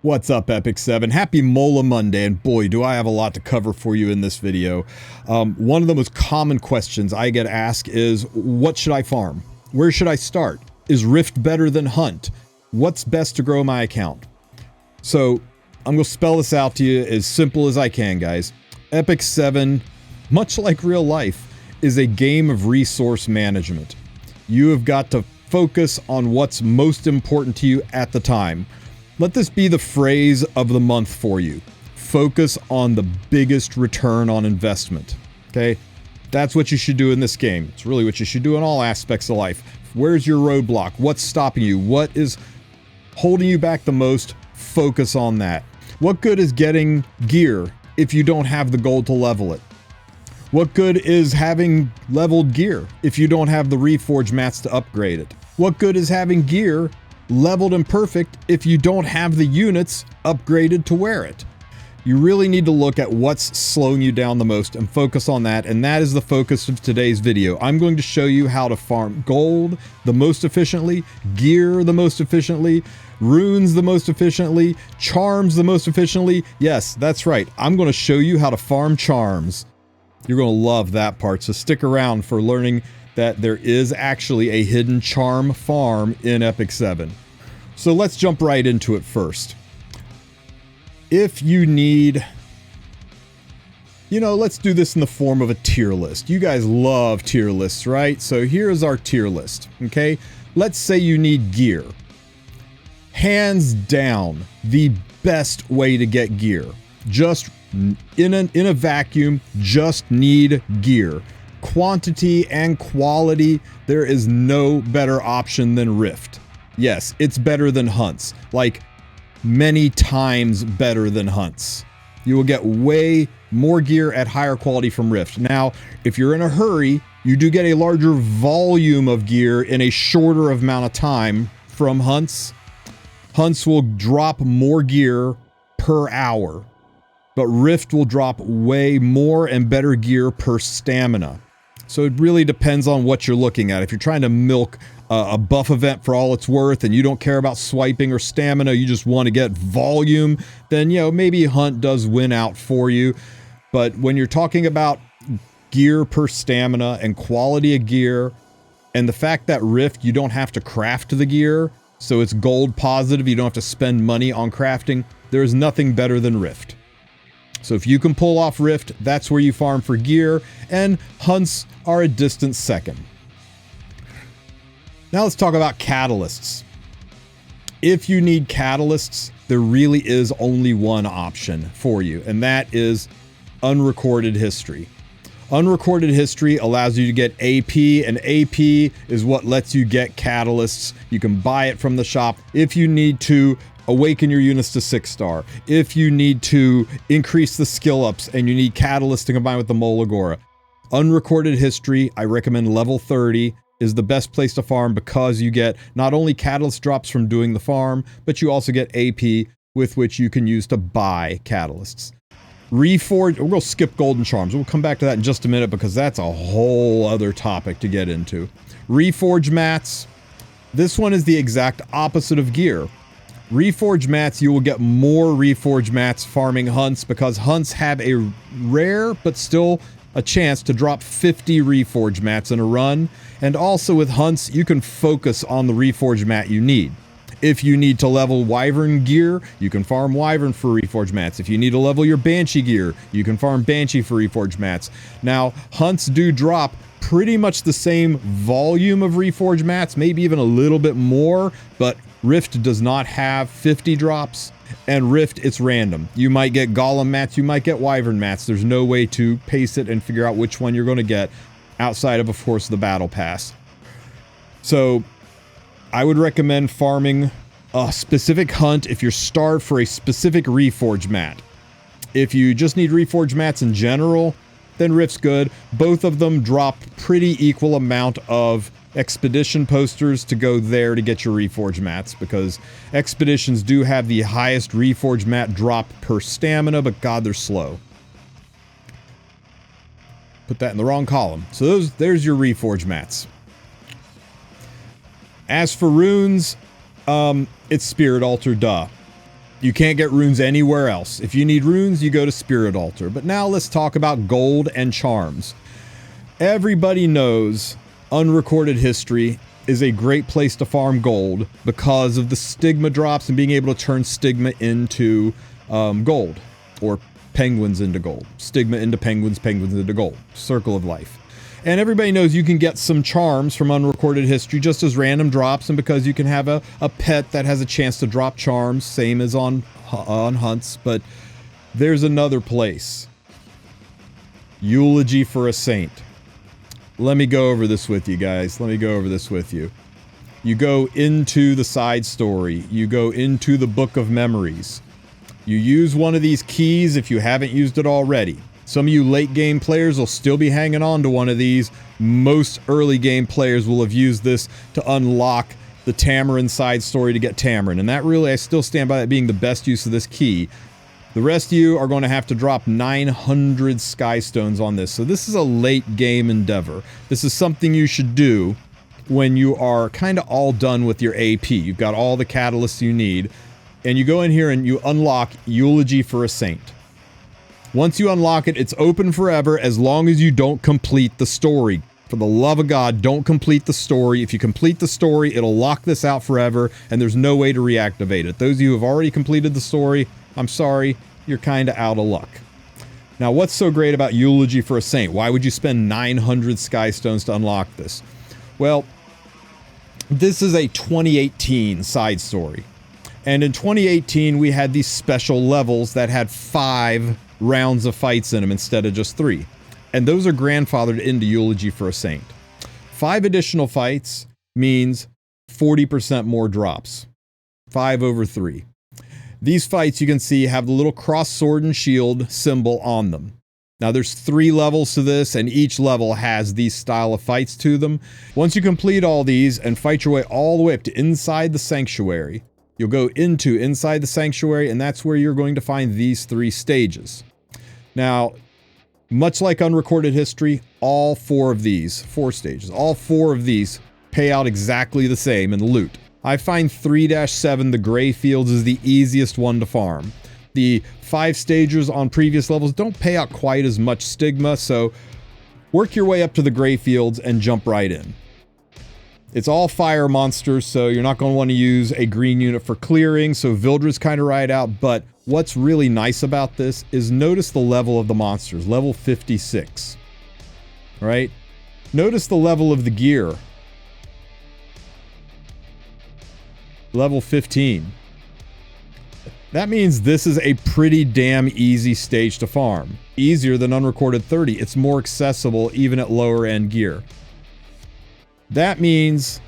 What's up, Epic 7? Happy Mola Monday, and boy, do I have a lot to cover for you in this video. One of the most common questions I get asked is, what should I farm? Where should I start? Is Rift better than Hunt? What's best to grow my account? So, I'm going to spell this out to you as simple as I can, guys. Epic 7, much like real life, is a game of resource management. You have got to focus on what's most important to you at the time. Let this be the phrase of the month for you. Focus on the biggest return on investment. Okay? That's what you should do in this game. It's really what you should do in all aspects of life. Where's your roadblock? What's stopping you? What is holding you back the most? Focus on that. What good is getting gear if you don't have the gold to level it? What good is having leveled gear if you don't have the Reforge mats to upgrade it? What good is having gear leveled and perfect if you don't have the units upgraded to wear it? You really need to look at what's slowing you down the most and focus on that, and that is the focus of today's video. I'm going to show you how to farm gold the most efficiently, gear the most efficiently, runes the most efficiently, charms the most efficiently. Yes, that's right. I'm going to show you how to farm charms. You're going to love that part, so stick around for learning that there is actually a hidden charm farm in Epic 7. So let's jump right into it first. If you need, let's do this in the form of a tier list. You guys love tier lists, right? So here's our tier list, okay? Let's say you need gear. Hands down, the best way to get gear. Just in a vacuum, just need gear. Quantity and quality, there is no better option than Rift. Yes, it's better than Hunts, like many times better than Hunts. You will get way more gear at higher quality from Rift. Now, if you're in a hurry, you do get a larger volume of gear in a shorter amount of time from Hunts. Hunts will drop more gear per hour, but Rift will drop way more and better gear per stamina. So it really depends on what you're looking at. If you're trying to milk a buff event for all it's worth and you don't care about swiping or stamina, you just want to get volume, then, maybe Hunt does win out for you. But when you're talking about gear per stamina and quality of gear, and the fact that Rift, you don't have to craft the gear, so it's gold positive, you don't have to spend money on crafting, there is nothing better than Rift. So if you can pull off Rift, that's where you farm for gear, and Hunts are a distant second. Now let's talk about catalysts. If you need catalysts, there really is only one option for you, and that is unrecorded history. Unrecorded history allows you to get AP, and AP is what lets you get catalysts. You can buy it from the shop if you need to awaken your units to 6-star, if you need to increase the skill ups and you need catalysts to combine with the Molagora. Unrecorded history, I recommend level 30, is the best place to farm because you get not only catalyst drops from doing the farm, but you also get AP with which you can use to buy catalysts. Reforge, we're going to skip golden charms. We'll come back to that in just a minute because that's a whole other topic to get into. Reforge mats, this one is the exact opposite of gear. Reforge mats, you will get more Reforge mats farming Hunts because Hunts have a rare but still a chance to drop 50 Reforge mats in a run. And also with Hunts, you can focus on the Reforge mat you need. If you need to level Wyvern gear, you can farm Wyvern for Reforge mats. If you need to level your Banshee gear, you can farm Banshee for Reforge mats. Now, Hunts do drop pretty much the same volume of Reforge mats, maybe even a little bit more, but Rift does not have 50 drops, and Rift, it's random. You might get Golem mats, you might get Wyvern mats. There's no way to pace it and figure out which one you're going to get outside of course, the Battle Pass. So, I would recommend farming a specific Hunt if you're starved for a specific Reforge mat. If you just need Reforge mats in general, then Rift's good. Both of them drop pretty equal amount of expedition posters to go there to get your Reforge mats, because expeditions do have the highest Reforge mat drop per stamina, but god, they're slow. Put that in the wrong column. So there's your Reforge mats. As for runes, it's Spirit Altar, duh. You can't get runes anywhere else. If you need runes, you go to Spirit Altar. But now let's talk about gold and charms. Everybody knows unrecorded history is a great place to farm gold because of the stigma drops and being able to turn stigma into gold, or penguins into gold. Stigma into penguins, penguins into gold. Circle of life. And everybody knows you can get some charms from unrecorded history just as random drops, and because you can have a pet that has a chance to drop charms, same as on hunts. But there's another place. Eulogy for a Saint. Let me go over this with you guys. Let me go over this with you. You go into the side story. You go into the Book of Memories. You use one of these keys if you haven't used it already. Some of you late game players will still be hanging on to one of these. Most early game players will have used this to unlock the Tamarin side story to get Tamarin. And that really, I still stand by that being the best use of this key. The rest of you are going to have to drop 900 Sky Stones on this. So this is a late game endeavor. This is something you should do when you are kind of all done with your AP. You've got all the catalysts you need. And you go in here and you unlock Eulogy for a Saint. Once you unlock it, it's open forever as long as you don't complete the story. For the love of God, don't complete the story. If you complete the story, it'll lock this out forever, and there's no way to reactivate it. Those of you who have already completed the story, I'm sorry, you're kind of out of luck. Now, what's so great about Eulogy for a Saint? Why would you spend 900 Sky Stones to unlock this? Well, this is a 2018 side story. And in 2018, we had these special levels that had 5 rounds of fights in them instead of just 3. And those are grandfathered into Eulogy for a Saint. 5 additional fights means 40% more drops. 5 over 3. These fights, you can see, have the little cross sword and shield symbol on them. Now there's 3 levels to this, and each level has these style of fights to them. Once you complete all these and fight your way all the way up to inside the sanctuary, you'll go into inside the sanctuary, and that's where you're going to find these 3 stages. Now, much like unrecorded history, all 4 of these, 4 stages, all 4 of these pay out exactly the same in the loot. I find 3-7, the Gray Fields, is the easiest one to farm. The 5 stages on previous levels don't pay out quite as much stigma, so work your way up to the Gray Fields and jump right in. It's all fire monsters, so you're not going to want to use a green unit for clearing, so Vildra's kind of right out. But what's really nice about this is notice the level of the monsters, level 56. Right? Notice the level of the gear. Level 15. That means this is a pretty damn easy stage to farm. Easier than unrecorded 30. It's more accessible even at lower end gear. That means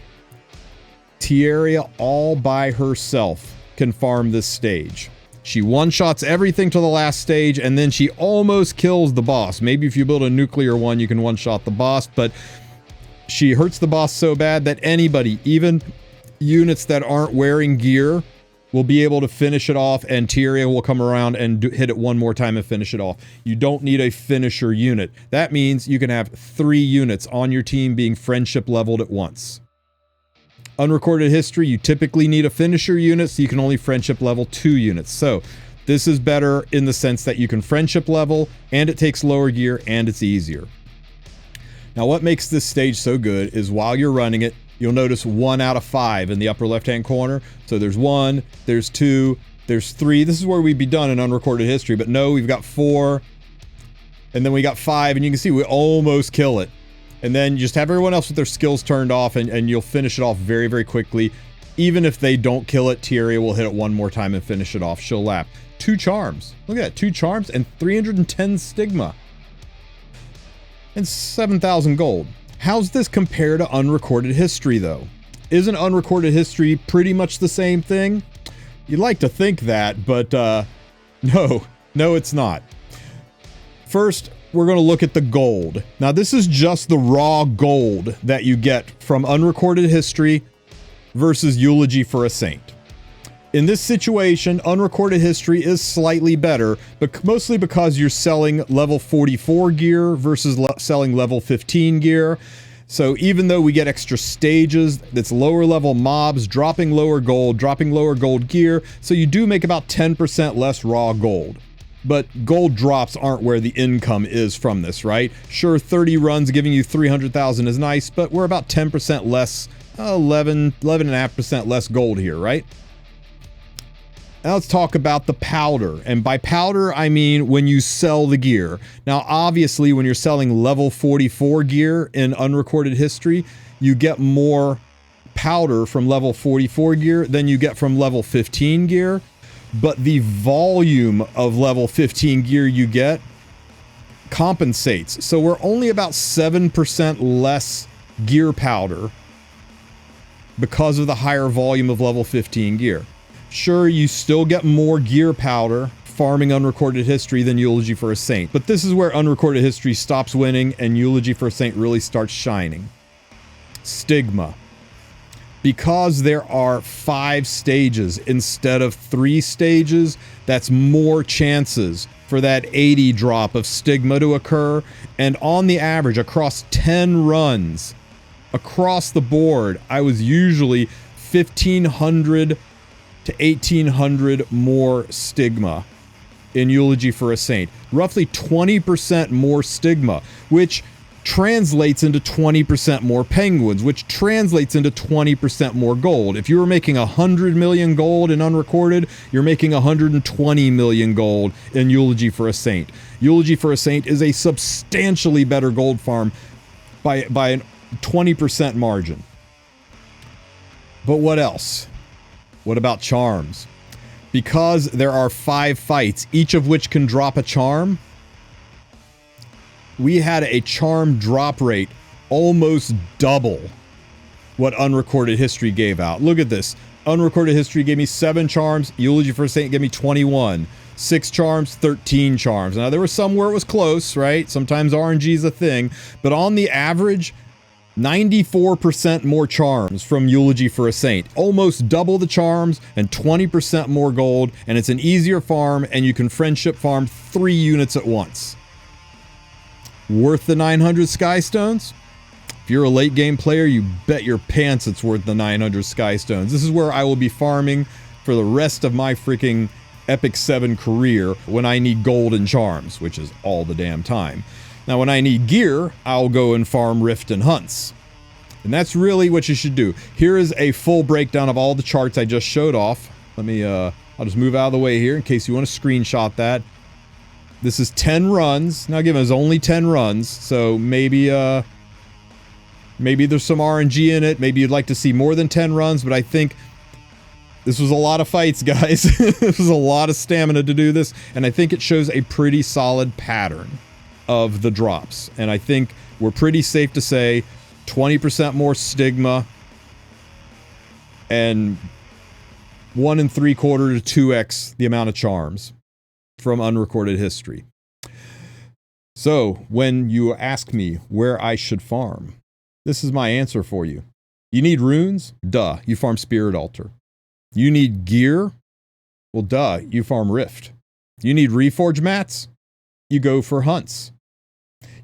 Tierria all by herself can farm this stage. She one-shots everything to the last stage, and then she almost kills the boss. Maybe if you build a nuclear one, you can one-shot the boss, but she hurts the boss so bad that anybody, even units that aren't wearing gear, will be able to finish it off, and Tierria will come around and hit it one more time and finish it off. You don't need a finisher unit. That means you can have 3 units on your team being friendship leveled at once. Unrecorded history, you typically need a finisher unit, so you can only friendship level 2 units. So this is better in the sense that you can friendship level, and it takes lower gear, and it's easier. Now what makes this stage so good is while you're running it, you'll notice 1 out of 5 in the upper left-hand corner. So there's 1, there's 2, there's 3. This is where we'd be done in unrecorded history, but no, we've got 4, and then we got 5, and you can see we almost kill it. And then just have everyone else with their skills turned off, and you'll finish it off very, very quickly. Even if they don't kill it, Tierria will hit it one more time and finish it off. She'll lap. 2 charms. Look at that, 2 charms and 310 stigma. And 7,000 gold. How's this compare to unrecorded history, though? Isn't unrecorded history pretty much the same thing? You'd like to think that, but no, it's not. First, we're going to look at the gold. Now, this is just the raw gold that you get from unrecorded history versus Eulogy for a Saint. In this situation, unrecorded history is slightly better, but mostly because you're selling level 44 gear versus selling level 15 gear. So even though we get extra stages, that's lower level mobs, dropping lower gold gear, so you do make about 10% less raw gold. But gold drops aren't where the income is from this, right? Sure, 30 runs giving you 300,000 is nice, but we're about 10% less, 11.5% less gold here, right? Now let's talk about the powder. And by powder, I mean when you sell the gear. Now, obviously, when you're selling level 44 gear in unrecorded history, you get more powder from level 44 gear than you get from level 15 gear. But the volume of level 15 gear you get compensates. So we're only about 7% less gear powder because of the higher volume of level 15 gear. Sure, you still get more gear powder farming unrecorded history than Eulogy for a Saint, but this is where unrecorded history stops winning and Eulogy for a Saint really starts shining. Stigma. Because there are 5 stages instead of 3 stages, that's more chances for that 80 drop of stigma to occur, and on the average, across 10 runs, across the board, I was usually 1,500 to 1,800 more stigma in Eulogy for a Saint. Roughly 20% more stigma, which translates into 20% more penguins, which translates into 20% more gold. If you were making 100 million gold in unrecorded, you're making 120 million gold in Eulogy for a Saint. Eulogy for a Saint is a substantially better gold farm by a 20% margin. But what else? What about charms? Because there are 5 fights, each of which can drop a charm, we had a charm drop rate almost double what unrecorded history gave out. Look at this. Unrecorded history gave me 7 charms. Eulogy for a Saint gave me 21. 6 charms, 13 charms. Now, there were some where it was close, right? Sometimes RNG is a thing. But on the average, 94% more charms from Eulogy for a Saint. Almost double the charms and 20% more gold. And it's an easier farm, and you can friendship farm 3 units at once. Worth the 900 Skystones? If you're a late game player, you bet your pants it's worth the 900 Skystones. This is where I will be farming for the rest of my freaking Epic 7 career when I need gold and charms, which is all the damn time. Now, when I need gear, I'll go and farm Rift and Hunts. And that's really what you should do. Here is a full breakdown of all the charts I just showed off. Let me, I'll just move out of the way here in case you want to screenshot that. This is 10 runs. Now, again, there's only 10 runs, so maybe there's some RNG in it. Maybe you'd like to see more than 10 runs, but I think this was a lot of fights, guys. This was a lot of stamina to do this, and I think it shows a pretty solid pattern of the drops. And I think we're pretty safe to say 20% more stigma and 1 3/4 to 2x the amount of charms from unrecorded history. So when you ask me where I should farm, this is my answer for you. You need runes? Duh, you farm Spirit Altar. You need gear? Well, duh, you farm Rift. You need Reforge mats? You go for Hunts.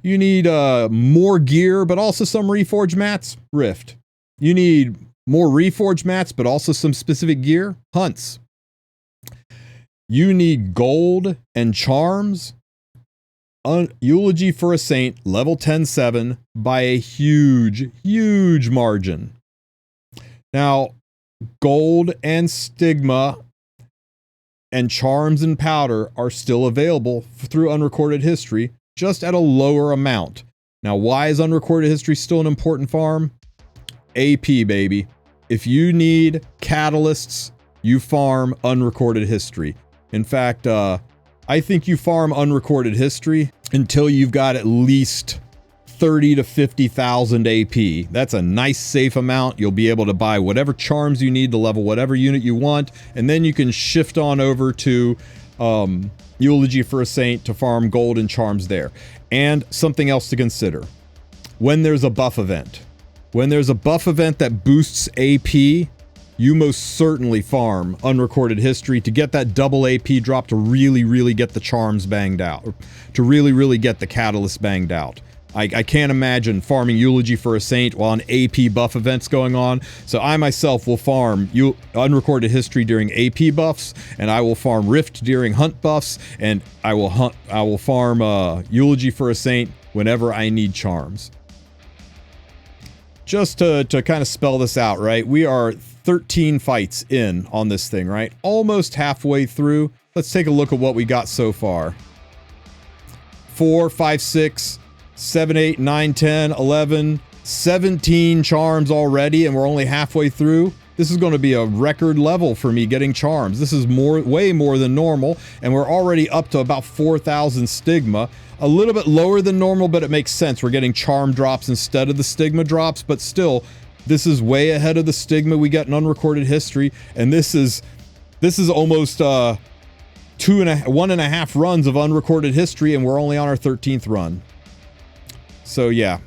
You need more gear, but also some Reforge mats? Rift. You need more Reforge mats, but also some specific gear? Hunts. You need gold and charms? Eulogy for a Saint, level 10-7, by a huge, huge margin. Now, gold and stigma and charms and powder are still available through unrecorded history, just at a lower amount. Now, why is unrecorded history still an important farm? AP, baby. If you need catalysts, you farm unrecorded history. In fact, I think you farm unrecorded history until you've got at least 30 to 50,000 AP. That's a nice safe amount. You'll be able to buy whatever charms you need to level whatever unit you want, and then you can shift on over to Eulogy for a Saint to farm gold and charms there. And something else to consider. When there's a buff event. When there's a buff event that boosts AP, you most certainly farm unrecorded history to get that double AP drop, to really, really get the charms banged out. To really, really get the catalyst banged out. I can't imagine farming Eulogy for a Saint while an AP buff event's going on. So I myself will farm Unrecorded History during AP buffs, and I will farm Rift during hunt buffs, and I will farm Eulogy for a Saint whenever I need charms. Just to kind of spell this out, right? We are 13 fights in on this thing, right? Almost halfway through. Let's take a look at what we got so far. 4, 5, 6, 7, 8, 9, 10, 11, 17 charms already, and we're only halfway through. This is going to be a record level for me getting charms. This is way more than normal, and we're already up to about 4,000 stigma. A little bit lower than normal, but it makes sense. We're getting charm drops instead of the stigma drops, but still, this is way ahead of the stigma we got in Unrecorded History, and this is almost 1.5 runs of Unrecorded History, and we're only on our 13th run. So yeah,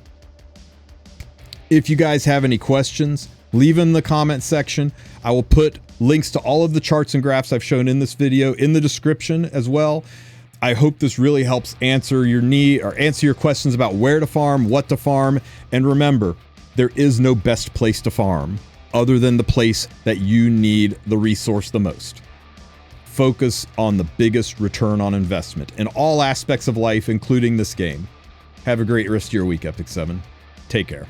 if you guys have any questions, leave them in the comment section. I will put links to all of the charts and graphs I've shown in this video in the description as well. I hope this really helps answer your questions about where to farm, what to farm, and remember, there is no best place to farm other than the place that you need the resource the most. Focus on the biggest return on investment in all aspects of life, including this game. Have a great rest of your week, Epic 7. Take care.